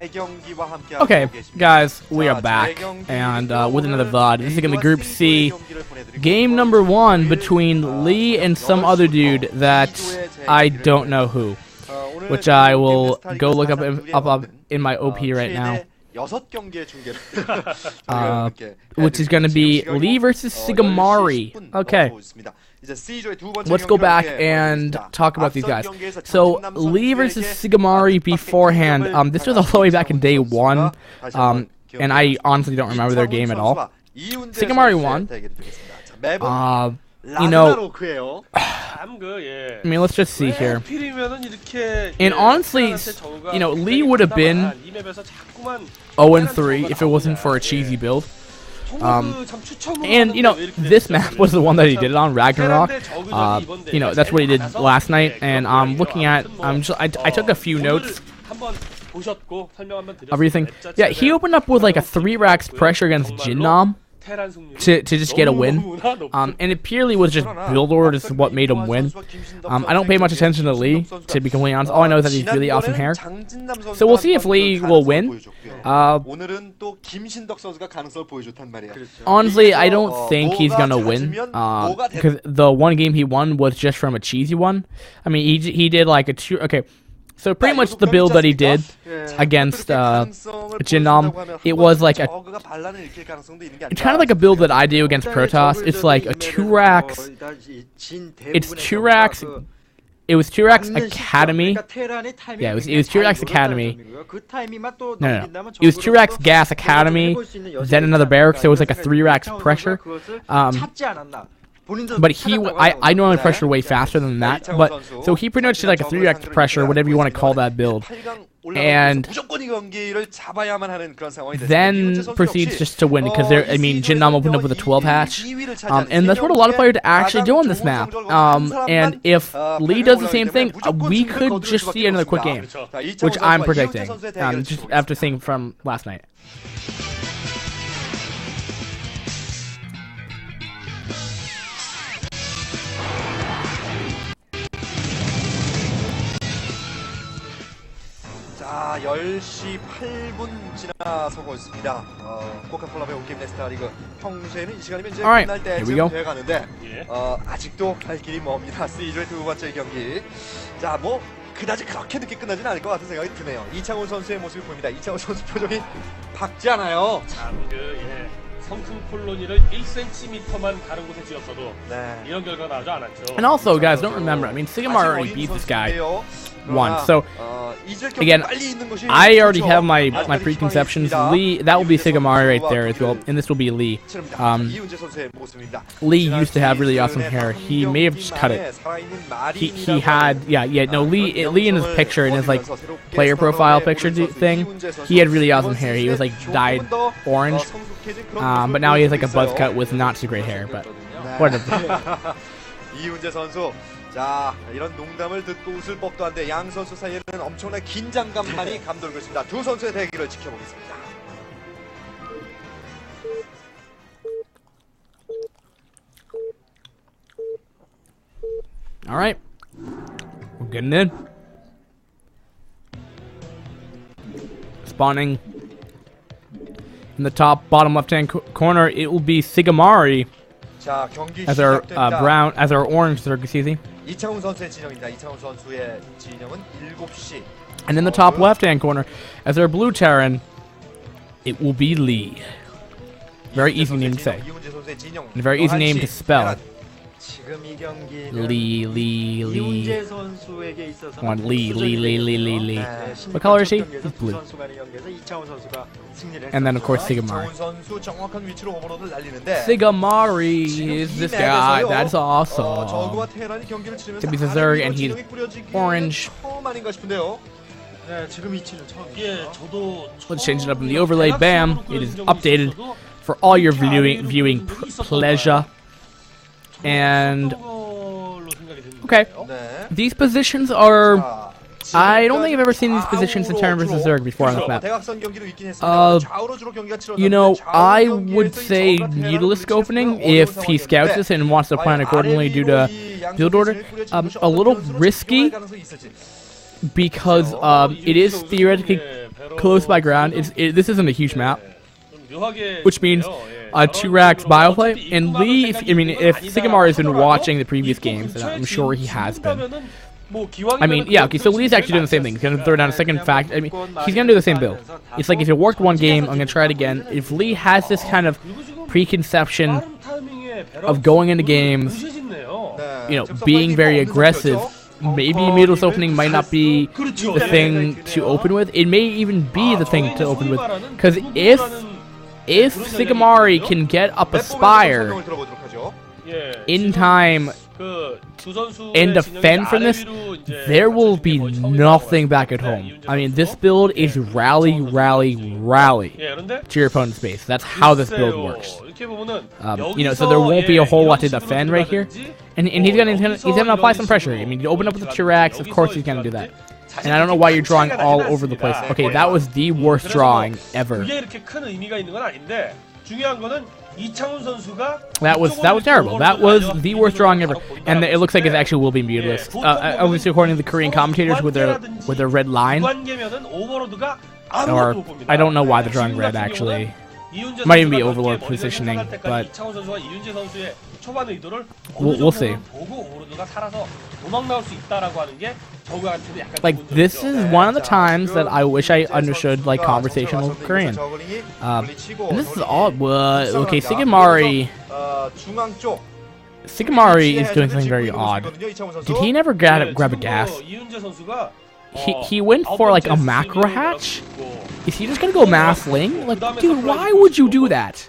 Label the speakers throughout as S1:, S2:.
S1: Okay, guys, we are back, and with another VOD. This is going to be Group C. Game number 1 between Lee and some other dude that I don't know who, which I will go look up in my OP right now. Which is going to be Lee versus Sigamari. Okay. Let's go back and talk about these guys. So, Lee versus Sigamari beforehand, this was all the way back in day 1, and I honestly don't remember their game at all. Sigamari won. You know, I mean, let's just see here. And honestly, you know, Lee would have been 0-3 if it wasn't for a cheesy build. And you know, this map was the one that he did it on, Ragnarok. You know, that's what he did last night, and I'm looking at, I took a few notes of everything. Yeah, he opened up with like a 3 racks pressure against Jinnam to just get a win, and it purely was just build order is what made him win. I don't pay much attention to Lee, to be completely honest. All I know is that he's really awesome hair. So we'll see if Lee will win. Honestly, I don't think he's gonna win, because the one game he won was just from a cheesy one. I mean, he did like a 2. Okay. So pretty much the build that he did against Jinnam, it was like a, it's kind of like a build that I do against Protoss. It's like a 2 racks, it's 2 racks, it was 2 racks Academy, yeah, it was 2 racks Academy, no, it was 2 racks Gas Academy, then another Barracks, so it was like a 3 racks Pressure. But I normally pressure way faster than that, but so he pretty much did like a 3 racks pressure, whatever you want to call that build, and then proceeds just to win, because I mean, Jinnam opened up with a 12 hatch, and that's what a lot of players actually do on this map. And if Lee does the same thing, we could just see another quick game, which I'm predicting, just after seeing from last night.
S2: 자, 10시 8분 지나서고 있습니다. 코카콜라 배우 게임 스타리그 평소에는 이 시간이면 이제 끝날 때쯤 돼가는데 아직도 갈 길이 멉니다. 시즌의 2번째 경기. 자, 뭐 그다지 그렇게 늦게 끝나진 않을 것 같은 생각이 드네요. 이창훈 선수의 모습이 보입니다. 이창훈 선수 표정이 밝지 않아요. 참 성큼 콜로니를 1cm만 다른 곳에 지었어도 이런 결과가 나오지 않았죠.
S1: And also, guys, don't remember, I mean, Sigamari already beat this guy once, so again, I already have my preconceptions. Lee, that will be Sigamari right there as well, and this will be Lee. Lee used to have really awesome hair. He may have just cut it. He had, Lee in his picture, in his like player profile picture thing, he had really awesome hair. He was like dyed orange, but now he has like a buzz cut with not so great hair. But whatever.
S2: 자, 이런 농담을 듣고 웃을 법도 한데 양 선수 사이에는 엄청난 긴장감만이 감돌고 있습니다. 두 선수의 대결을 지켜보겠습니다.
S1: All right, we're getting in. Spawning in the top bottom left-hand corner, it will be Sigamari as our orange circus.
S2: 이창훈 선수의 진영입니다. 이창훈 선수의 진영은 7시.
S1: And in the top left-hand corner, as our blue Terran, it will be Lee. Very easy name to say. And a very easy name to spell. Lee. One Lee. What color is he? He's blue. And then of course Sigamari. Sigamari is this guy. That's awesome. To be the Zerg, and he's orange. Let's change it up in the overlay. Bam! It is updated for all your viewing pleasure. And okay, these positions are, I don't think I've ever seen these positions in Terran vs Zerg before on this map. You know, I would say needless opening if he scouts this and wants to plan accordingly due to build order. A little risky because it is theoretically close by ground. This isn't a huge map, which means 2 racks bioplay. And Lee, if Sigamari has been watching the previous games, and I'm sure he has been. I mean, yeah, okay, so Lee's actually doing the same thing. He's going to throw down a second fact. I mean, he's going to do the same build. It's like, if it worked one game, I'm going to try it again. If Lee has this kind of preconception of going into games, you know, being very aggressive, maybe Middle's opening might not be the thing to open with. It may even be the thing to open with. Because if Sigamari can get up a Spire in time and defend from this, there will be nothing back at home. I mean, this build is rally, rally, rally to your opponent's base. That's how this build works. You know, so there won't be a whole lot to defend right here. And he's gonna apply some pressure. I mean, you open up with the 2 racks, of course he's gonna do that. And I don't know why you're drawing all over the place. Okay, that was the worst drawing ever. That was terrible. That was the worst drawing ever, and it looks like it actually will be muteless. Obviously, according to the Korean commentators, with their red line, or I don't know why they're drawing red actually. Might even be Overlord positioning, but we'll see. Like, this is one of the times that I wish I understood, like, conversational Korean. And this is all okay. Sigamari is doing something very odd. Did he never grab a gas? He went for like a macro hatch. Is he just gonna go mass ling? Like, dude, why would you do that?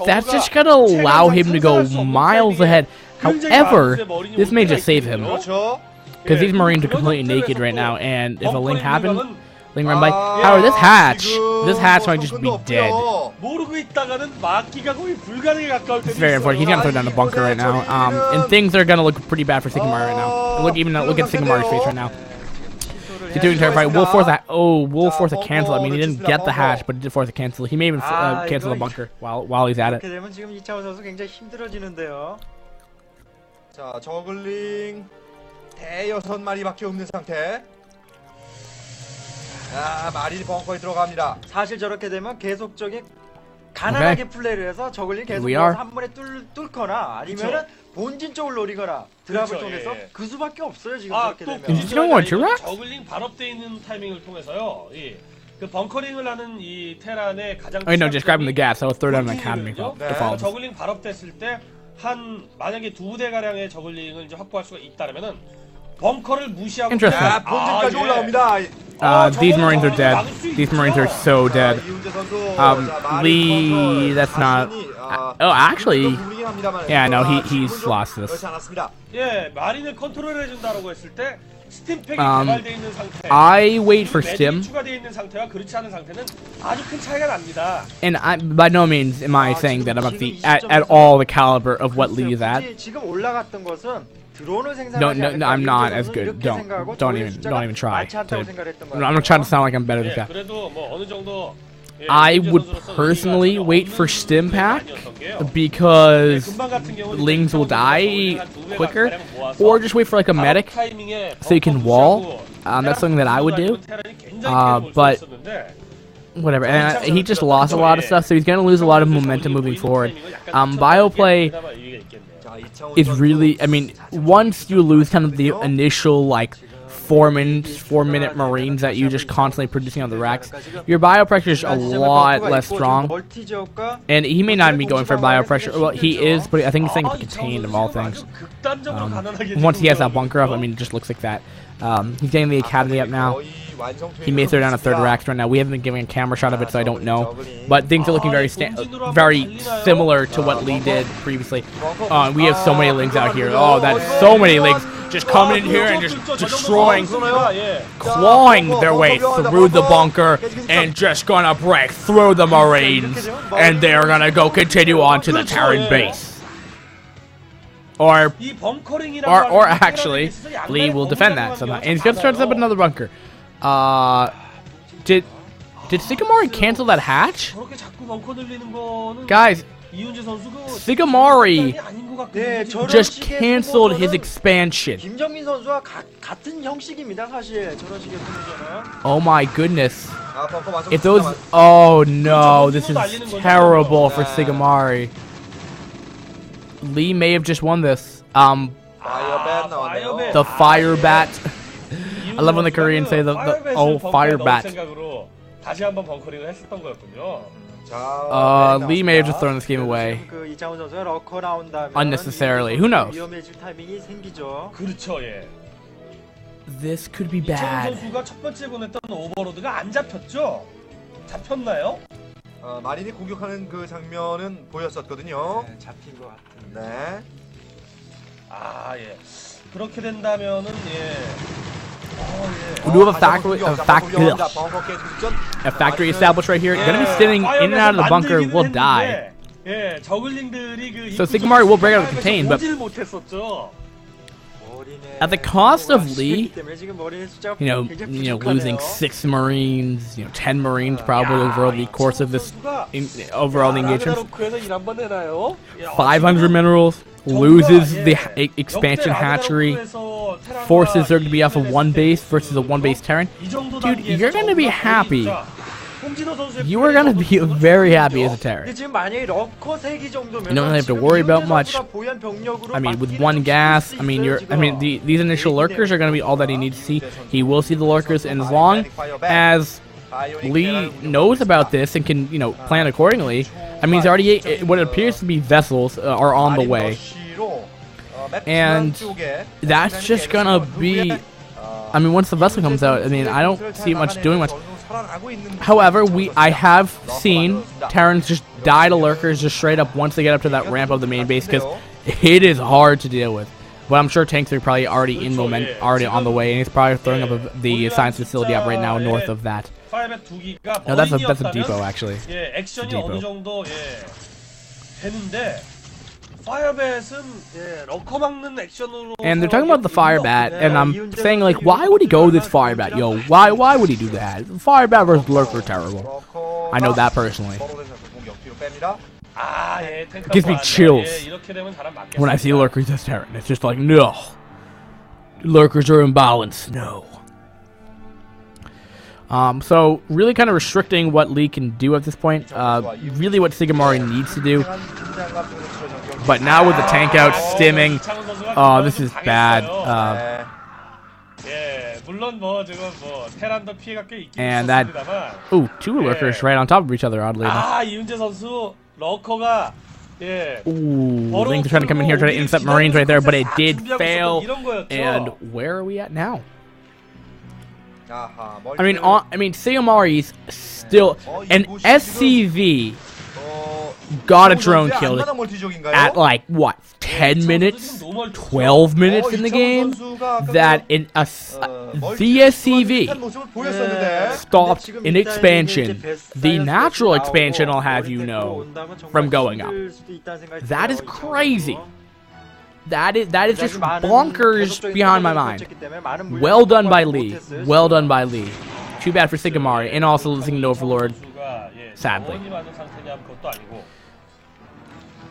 S1: That's just gonna allow him to go miles ahead. However, this may just save him, because these Marines are completely naked right now, and if a ling happened, ling run by. However, this hatch might just be dead. It's very unfortunate. He's gonna throw down the bunker right now, and things are gonna look pretty bad for Sigamari right now. Look at Sigamari's face right now. He's doing terrified. Will force a cancel. I mean, he didn't get the hatch, but he did force a cancel. He may even cancel the bunker while he's at it.
S2: 자, 저글링 대여섯 마리밖에 없는 상태. 아, 마린이 벙커에 들어갑니다. 사실 저렇게 되면 계속적인 가난하게 플레이를 해서 저글링 계속 한 번에 뚫거나 아니면은 본진 쪽을 노리거나 드랍을 통해서 그 수밖에 없어요, 지금 그렇게 되면.
S3: 저글링 발업돼 있는 타이밍을 통해서요. 그 벙커링을 하는 이 테란의 가장
S1: no, just grabbing the gas. I will throw down an academy.
S3: 저글링 발업됐을 때 만약에 2대 가량의 저글링을 이제 확보할 수가 있다면은 벙커를 무시하고
S2: 본진까지 올라옵니다.
S1: These Marines are dead. These Marines are so dead. Lee, that's not. Oh, actually, yeah, no, he's lost this.
S3: 예, 마린을 컨트롤해 준다라고 했을 때 스팀팩이 개발돼 있는 상태.
S1: I wait for stim.
S3: 추가되어 있는 상태와 그렇지 않은 상태는 아주 큰 차이가 납니다.
S1: And by no means am I saying that I'm at all the caliber of what Lee is at.
S2: 지금 올라갔던 것은
S1: No, I'm not as good. Don't even try. I'm not trying to sound like I'm better than that. I would personally wait for stim pack because lings will die quicker, or just wait for like a medic so you can wall. That's something that I would do. But whatever. And he just lost a lot of stuff, so he's gonna lose a lot of momentum moving forward. Bioplay is really, I mean, once you lose kind of the initial like 4-minute Marines that you just constantly producing on the racks, your bio pressure is a lot less strong. And he may not be going for bio pressure. Well, he is, but I think he's saying contained of all things. Once he has that bunker up, I mean, it just looks like that. He's getting the academy up now. He may throw down a 3rd rack right now. We haven't been giving a camera shot of it, so I don't know. But things are looking very similar to what Lee did previously. We have so many lings out here. Oh, that's so many lings just coming in here and just destroying, clawing their way through the bunker and just gonna break through the Marines. And they're gonna go continue on to the Terran base. Or actually, Lee will defend that somehow. And he's gonna start up another bunker. Did Sigamari cancel that hatch? Guys,
S3: 이윤재 선수 그
S1: Sigamari
S3: 아닌 것 같거든요.
S2: 네, 저런
S1: just
S2: 식의
S1: canceled his
S2: 소모전은
S1: expansion.
S2: 김정민 선수와 같은 형식입니다. 사실 저런 식의 소모전은.
S1: Oh my goodness.
S2: 아, 벙커 완성
S1: If those,
S2: 끝나면-
S1: oh no, this is terrible for Sigamari. Lee may have just won this.
S2: 파이어밴 나왔네요.
S1: The fire bat. I love when the Koreans say the oh fire bat.
S3: 생각으로 다시 한번 벙커링을 했었던 거였군요.
S2: 자,
S1: Lee may have just thrown this game away
S2: 그 이창훈 선수가 러커 나온다면
S1: unnecessarily. Who knows?
S2: 위험해질 타이밍이 생기죠.
S3: 그렇죠, 예.
S1: This could be
S3: 이창훈
S1: bad.
S3: 선수가 첫 번째 보냈던 오버로드가 안 잡혔죠? 잡혔나요?
S2: 마린이 공격하는 그 장면은 보였었거든요.
S4: 네, 잡힌 것 같은데.
S2: 네.
S3: 아, 예. 그렇게 된다면은 예.
S1: We do have a factory established right here. Gonna be sitting in and out of the bunker. Will die.
S3: 예, 저글링들이 그
S1: So Sigamari will break out of the contain, but
S3: 못했었죠.
S1: at the cost of Lee, losing 6 Marines, 10 Marines probably over the course of this overall engagement. 500 minerals, loses the expansion hatchery, forces there to be off of one base versus a one base Terran. Dude, you're gonna be happy. You are gonna be very happy as a Terran. You don't really have to worry about much. I mean, with one gas, these initial lurkers are gonna be all that he needs to see. He will see the lurkers, and as long as Lee knows about this and can, plan accordingly, he's already, what appears to be vessels are on the way. And that's just gonna be, once the vessel comes out, I don't see much doing much. However, I have seen Terrans just die to lurkers just straight up once they get up to that ramp of the main base, because it is hard to deal with. But I'm sure tanks are probably already already on the way, and he's probably throwing up the science facility up right now north of that. No, that's a depot actually.
S3: 예, 액션이
S1: depot.
S3: 어느 정도 되는데 파이어뱃은 러커 막는 액션으로.
S1: And they're talking about the fire bat, and I'm saying like, why would he go this fire bat? Yo, why would he do that? Fire bat versus lurker terrible. I know that personally. Gives me chills when I see lurkers as Terran. It's just like, no, lurkers are imbalanced. No. So really kind of restricting what Lee can do at this point. Really what Sigamari needs to do. But now with the tank out, stimming, this is bad. And that, two lurkers right on top of each other, oddly enough.
S3: 이윤재 선수 러커가
S1: Ooh, Link trying to come in here, try to intercept Marines right there, but it did fail. And where are we at now? Sigamari's still an SCV got a drone kill at like what, 10 minutes, 12 minutes in the game. That in the SCV stopped an expansion, the natural expansion, I'll have you know, from going up. That is crazy. That is just bonkers behind my mind. Well done by Lee. Well done by Lee. Too bad for Sigamari, and also losing to Overlord, sadly.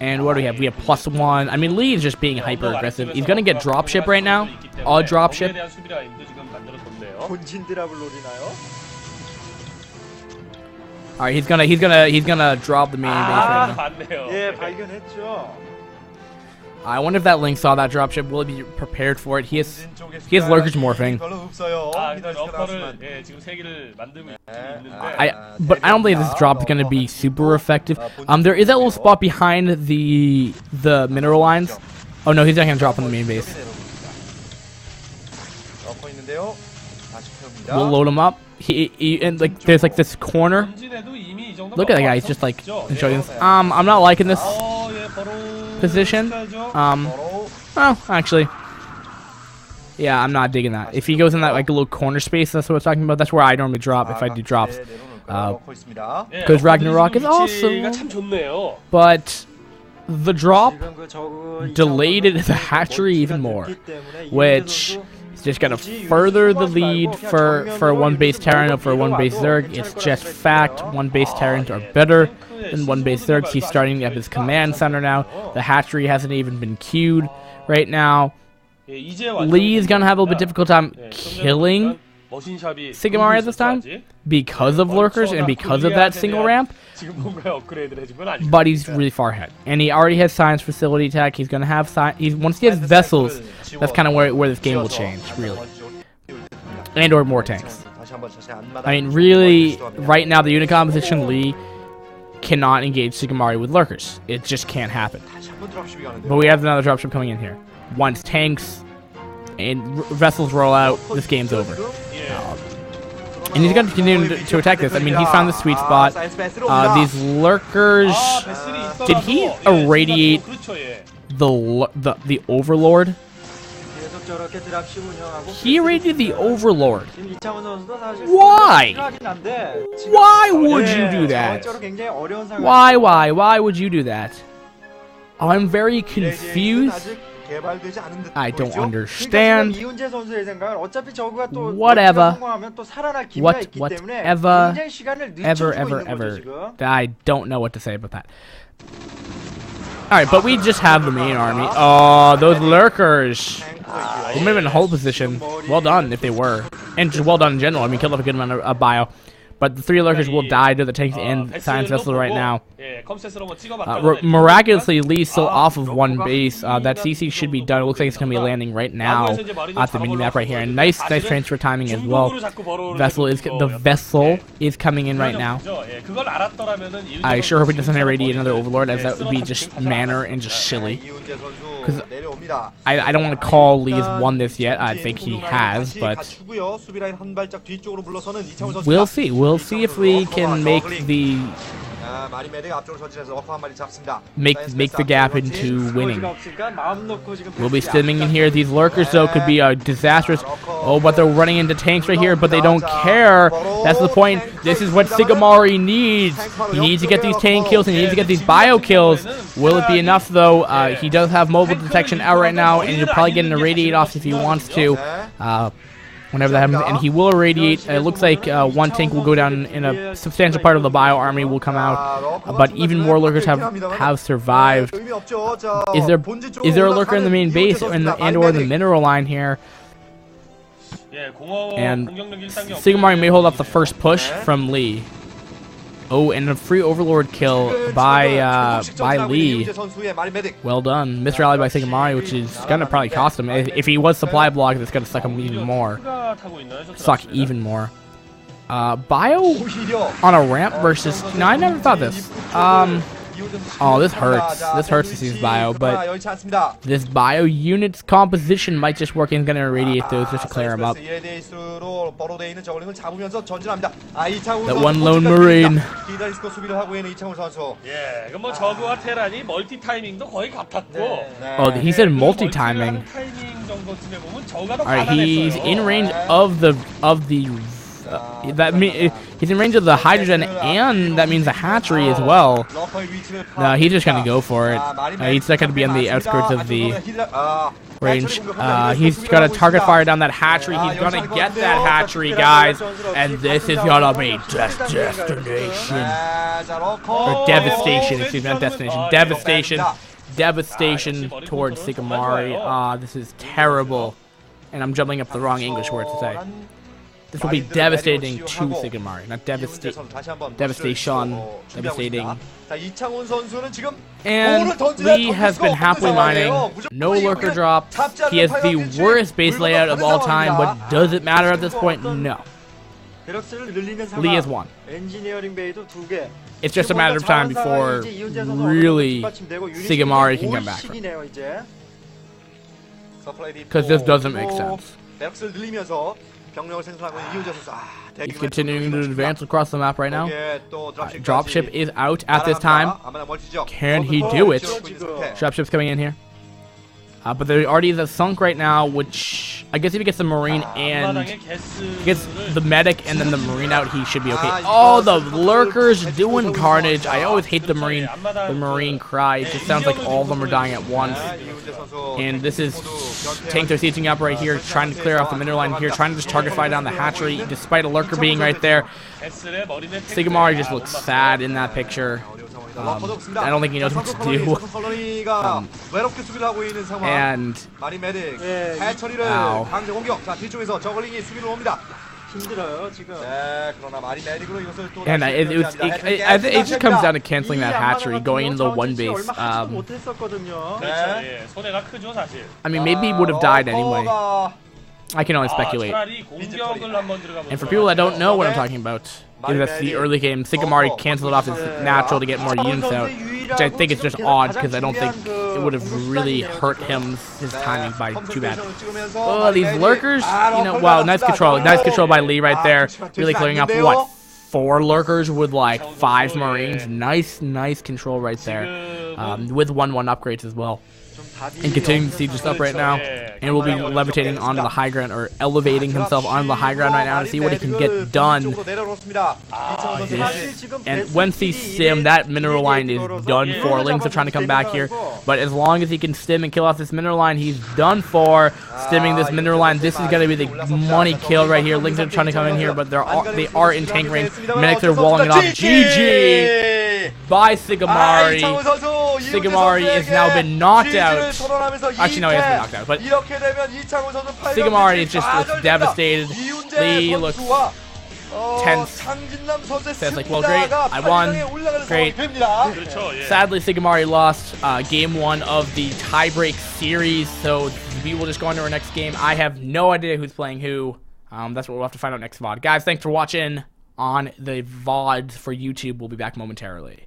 S1: And what do we have? We have +1. Lee is just being hyper aggressive. He's gonna get dropship right now. A dropship. All right, he's gonna drop the main base right now. I wonder if that Link saw that dropship. Will he be prepared for it? He has lurkers morphing. But I don't believe this drop is going to be super effective. There is that little spot behind the mineral lines. Oh no, he's not going to drop on the main base. We'll load him up. And like there's like this corner. Look at that guy. He's just like showing this. I'm not liking this position. Well, actually, yeah, I'm not digging that. If he goes in that like little corner space, that's what I'm talking about. That's where I normally drop if I do drops. Because Ragnarok is awesome, but the drop delayed the hatchery even more, which is just gonna further the lead for one base Terran or for one base Zerg. It's just fact. One base Terrans are better in 1-base-3rds. He's starting up his command center now. The hatchery hasn't even been queued right now. Lee's gonna have a little bit difficult time killing Sigamari at this time because of lurkers and because of that single ramp. But he's really far ahead, and he already has science facility attack. He's gonna have once he has vessels. That's kind of where this game will change, really, and or more tanks. I mean, really, right now the unit composition, Lee cannot engage Sigamari with lurkers. It just can't happen. But we have another dropship coming in here. Once tanks and vessels roll out, this game's over. And he's going to continue to attack this. I mean, he found the sweet spot. These lurkers... Did he irradiate the Overlord? He irradiated the Overlord. Why? Why would you do that? Why would you do that? Oh, I'm very confused. I don't understand. Whatever. Ever. I don't know what to say about that. Alright, but we just have the main army. Oh, those lurkers. They may have been in hold position. Well done if they were. And just well done in general. I mean, killed up a good amount of bio. But the 3 lurkers will die to the tanks and science vessel right now. Miraculously, Lee's still off of 1 base. That CC should be done. It looks like it's going to be landing right now at the mini-map right here. And nice transfer timing as well. The vessel is coming in right now. I sure hope he doesn't irradiate another Overlord, as that would be just manner and just silly. Because I don't want to call Lee's won this yet. I think he has, but we'll see. We'll see if we can make the gap into winning. We'll be stimming in here. These lurkers, though, could be disastrous. Oh, but they're running into tanks right here, but they don't care. That's the point. This is what Sigamari needs. He needs to get these tank kills, and he needs to get these bio kills. Will it be enough, though? He does have mobile detection out right now, and he'll probably get an irradiate off if he wants to. Whenever that happens, and he will irradiate. It looks like 1 tank will go down, and a substantial part of the bio army will come out. But even more lurkers have survived. Is there a lurker in the main base and or the mineral line here? And Sigamari may hold up the first push from Lee. Oh, and a free Overlord kill by Lee. Well done. Misrally by Sigamari, which is going to probably cost him. If he was supply blocked, it's going to suck him even more. Bio on a ramp versus... No, I never thought this. Oh, this hurts. This hurts to see his bio, but this bio unit's composition might just work and gonna irradiate those just to clear him up. That one lone marine. Oh, he said multi-timing. Alright, he's in range of the he's in range of the hydrogen, and that means the hatchery as well. No, he's just gonna go for it. He's not gonna be on the outskirts of the range. He's gonna target fire down that hatchery. He's gonna get that hatchery, guys, and this is gonna be destination or devastation. Excuse me, not destination. Devastation towards Sigamari. This is terrible, and I'm jumbling up the wrong English word to say. This will be devastating to Sigamari, not devastation. Devastating. And Lee has been happily mining. No lurker drop. He has the worst base layout of all time, but does it matter at this point? No. Lee has won. It's just a matter of time before really Sigamari can come back from it. Because this doesn't make sense. He's continuing to advance across the map right now. Dropship is out at this time. Can he do it? Dropship's coming in here. But there already is a sunk right now, which I guess if he gets the marine and gets the medic and then the marine out, he should be okay. Oh, the lurkers doing carnage. I always hate the marine cry. It just sounds like all of them are dying at once. And this is tank they're sieging up right here, trying to clear off the mineral line here, trying to just target fire down the hatchery, despite a lurker being right there. Sigamari just looks sad in that picture.
S2: 상황이다. 러퍼도 없습니다.
S1: I don't think he knows what to do.
S2: 컬러니가 외롭게 수비를 하고 있는 상황.
S1: And
S2: 마린 메딕 해처리를 강제 공격. 자, 뒤쪽에서 저글링이 수비를 옵니다.
S3: 힘들어요 지금.
S2: 네, 그러나 마린 메딕으로 이것을 또
S1: and it just comes down to canceling that hatchery, going into the one base.
S3: 그렇죠. 예, 손해가 크죠 사실.
S1: I mean, maybe he would have died anyway. I can only speculate.
S3: 차라리 공격을 한번 들어가 보죠.
S1: And for people that don't know what I'm talking about, that's the early game. Sigamari canceled off his natural to get more units out, which I think is just odd because I don't think it would have really hurt his timing by too bad. Oh, these lurkers, you know, wow, nice control by Lee right there, really clearing up what, 4 lurkers with like 5 marines. Nice control right there, with 1/1 upgrades as well. And continuing to siege this up right now, and will be levitating onto the high ground, or elevating himself onto the high ground right now to see what he can get done. And once he sim, that mineral line is done for. Lings are trying to come back here, but as long as he can stim and kill off this mineral line, he's done for. Stimming this mineral line, this is going to be the money kill right here. Lings are trying to come in here, but they are in tank range. Medics are walling it off. GG by Sigamari. Sigamari has now been knocked out. Actually, no, he hasn't been knocked out, but Sigamari is just devastated. Lee looks tense. Says like, well, great, I won, great. Sadly, Sigamari lost game 1 of the tiebreak series, so we will just go on to our next game. I have no idea who's playing who. That's what we'll have to find out next VOD. Guys, thanks for watching on the VOD for YouTube. We'll be back momentarily.